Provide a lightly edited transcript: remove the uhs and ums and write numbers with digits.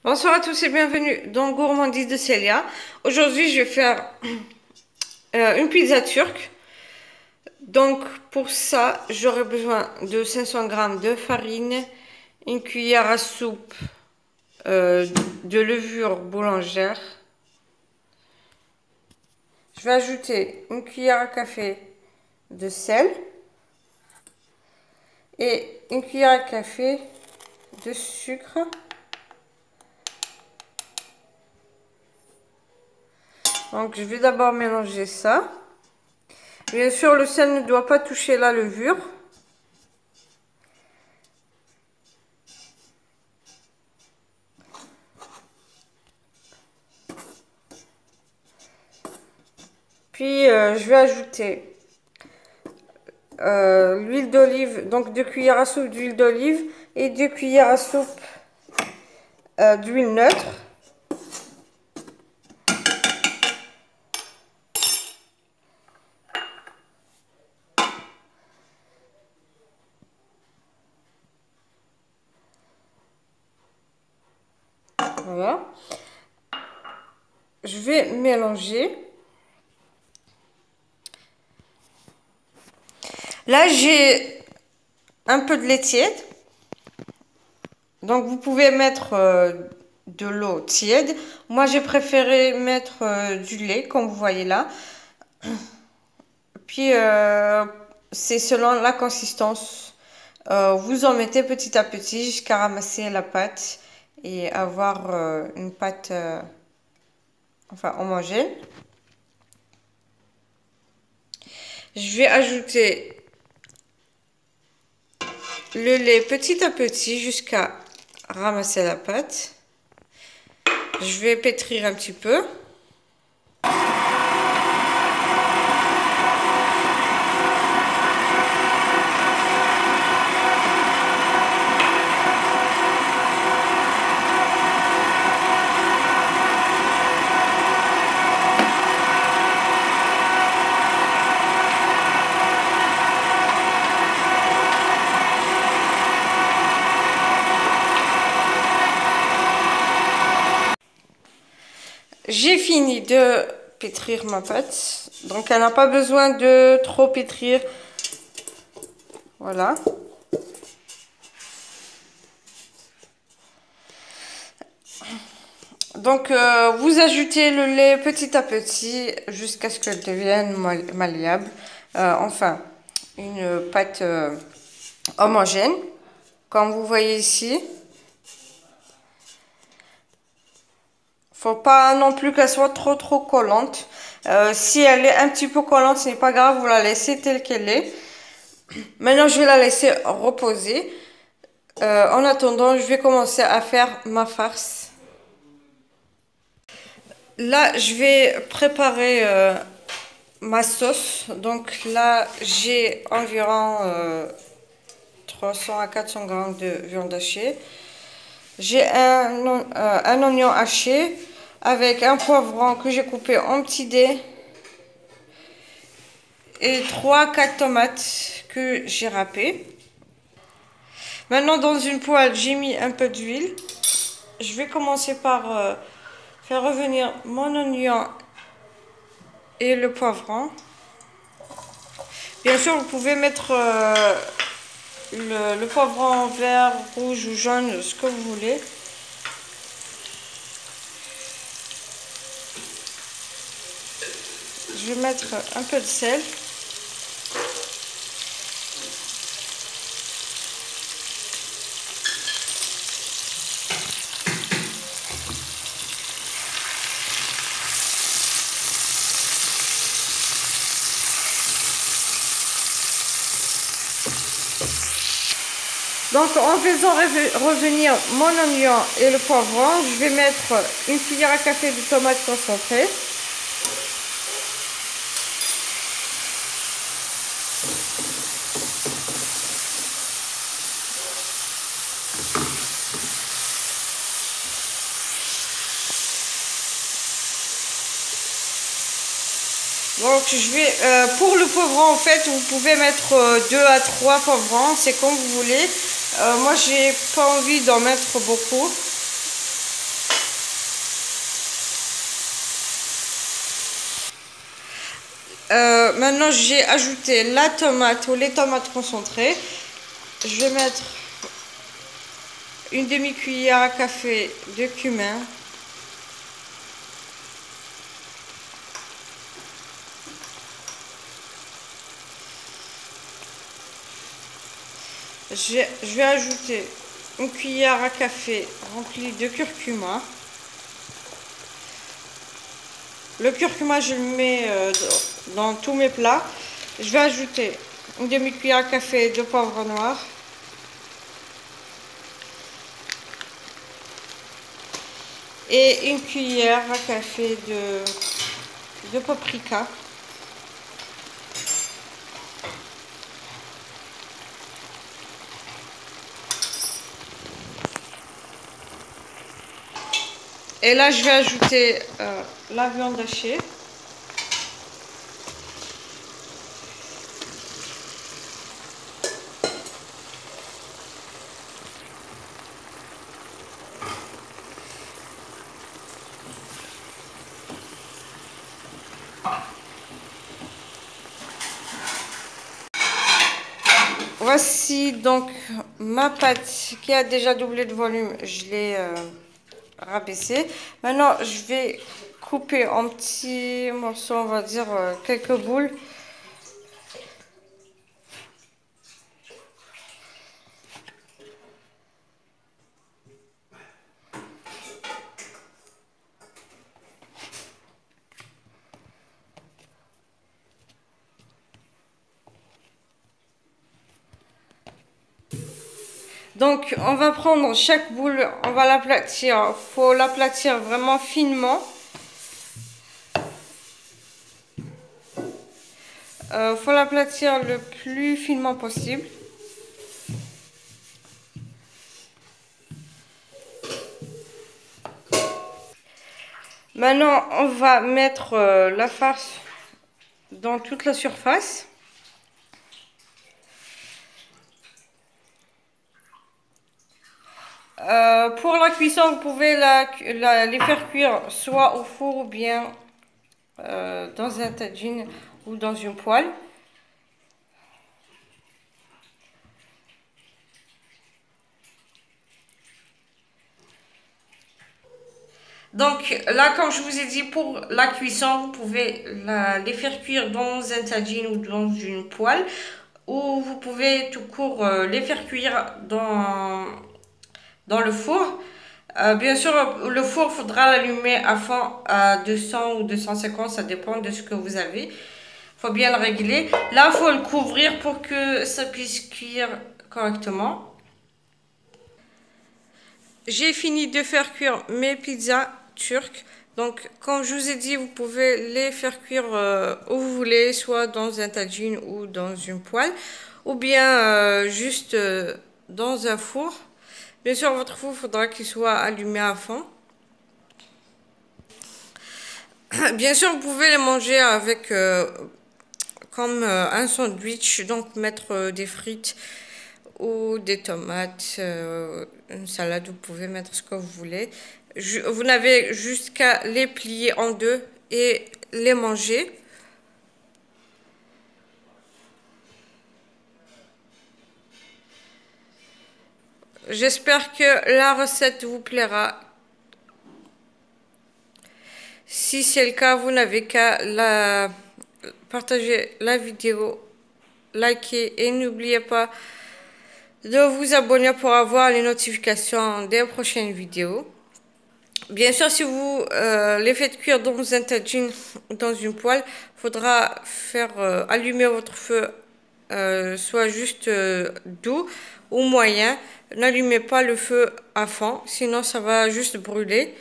Bonsoir à tous et bienvenue dans Gourmandise de Célia. Aujourd'hui, je vais faire une pizza turque. Donc, pour ça, j'aurai besoin de 500 grammes de farine, une cuillère à soupe de levure boulangère. Je vais ajouter une cuillère à café de sel et une cuillère à café de sucre. Donc, je vais d'abord mélanger ça. Bien sûr, le sel ne doit pas toucher la levure. Puis, je vais ajouter l'huile d'olive, donc 2 cuillères à soupe d'huile d'olive et 2 cuillères à soupe d'huile neutre. Voilà. Je vais mélanger. Là, j'ai un peu de lait tiède. Donc, vous pouvez mettre de l'eau tiède. Moi, j'ai préféré mettre du lait, comme vous voyez là. Puis, c'est selon la consistance. Vous en mettez petit à petit jusqu'à ramasser la pâte et avoir une pâte enfin homogène. Je vais ajouter le lait petit à petit jusqu'à ramasser la pâte. Je vais pétrir un petit peu. J'ai fini de pétrir ma pâte. Donc elle n'a pas besoin de trop pétrir. Voilà. Donc vous ajoutez le lait petit à petit jusqu'à ce qu'elle devienne malléable. Enfin, une pâte homogène, comme vous voyez ici. Faut pas non plus qu'elle soit trop collante. Si elle est un petit peu collante, ce n'est pas grave, vous la laissez telle qu'elle est. Maintenant, je vais la laisser reposer. En attendant, je vais commencer à faire ma farce. Là, je vais préparer ma sauce. Donc là, j'ai environ 300 à 400 grammes de viande hachée. J'ai un oignon haché avec un poivron que j'ai coupé en petits dés et 3-4 tomates que j'ai râpées. Maintenant, dans une poêle, j'ai mis un peu d'huile. Je vais commencer par faire revenir mon oignon et le poivron. Bien sûr, vous pouvez mettre le poivron vert, rouge ou jaune, ce que vous voulez. Je vais mettre un peu de sel. Donc en faisant revenir mon oignon et le poivron, je vais mettre une cuillère à café de tomates concentrées. Donc je vais, pour le poivron en fait, vous pouvez mettre 2 à 3 poivrons, c'est comme vous voulez. Moi j'ai pas envie d'en mettre beaucoup. Maintenant, j'ai ajouté la tomate ou les tomates concentrées. Je vais mettre une demi-cuillère à café de cumin. Je vais ajouter une cuillère à café remplie de curcuma. Le curcuma, je le mets dans tous mes plats. Je vais ajouter une demi-cuillère à café de poivre noir. Et une cuillère à café de paprika. Et là, je vais ajouter la viande hachée. Voici donc ma pâte qui a déjà doublé de volume. Je l'ai rabaissée. Maintenant, je vais couper en petits morceaux, on va dire quelques boules. Donc, on va prendre chaque boule, on va l'aplatir. Il faut l'aplatir vraiment finement. Faut l'aplatir le plus finement possible. Maintenant, on va mettre la farce dans toute la surface. Pour la cuisson, vous pouvez les faire cuire soit au four ou bien dans un tagine ou dans une poêle. Donc là, comme je vous ai dit, pour la cuisson, vous pouvez les faire cuire dans un tagine ou dans une poêle. Ou vous pouvez tout court les faire cuire dans le four. Bien sûr, le four, il faudra l'allumer à fond à 200 ou 250, ça dépend de ce que vous avez. Il faut bien le régler. Là, il faut le couvrir pour que ça puisse cuire correctement. J'ai fini de faire cuire mes pizzas turques. Donc, comme je vous ai dit, vous pouvez les faire cuire où vous voulez, soit dans un tagine ou dans une poêle, ou bien juste dans un four. Bien sûr, votre four, il faudra qu'il soit allumé à fond. Bien sûr, vous pouvez les manger avec comme un sandwich, donc mettre des frites ou des tomates, une salade, vous pouvez mettre ce que vous voulez. Vous n'avez juste qu'à les plier en deux et les manger. J'espère que la recette vous plaira. Si c'est le cas, vous n'avez qu'à partager la vidéo, liker et n'oubliez pas de vous abonner pour avoir les notifications des prochaines vidéos. Bien sûr, si vous les faites cuire dans un tagine ou dans une poêle, il faudra faire allumer votre feu, soit juste doux ou moyen. N'allumez pas le feu à fond, sinon ça va juste brûler.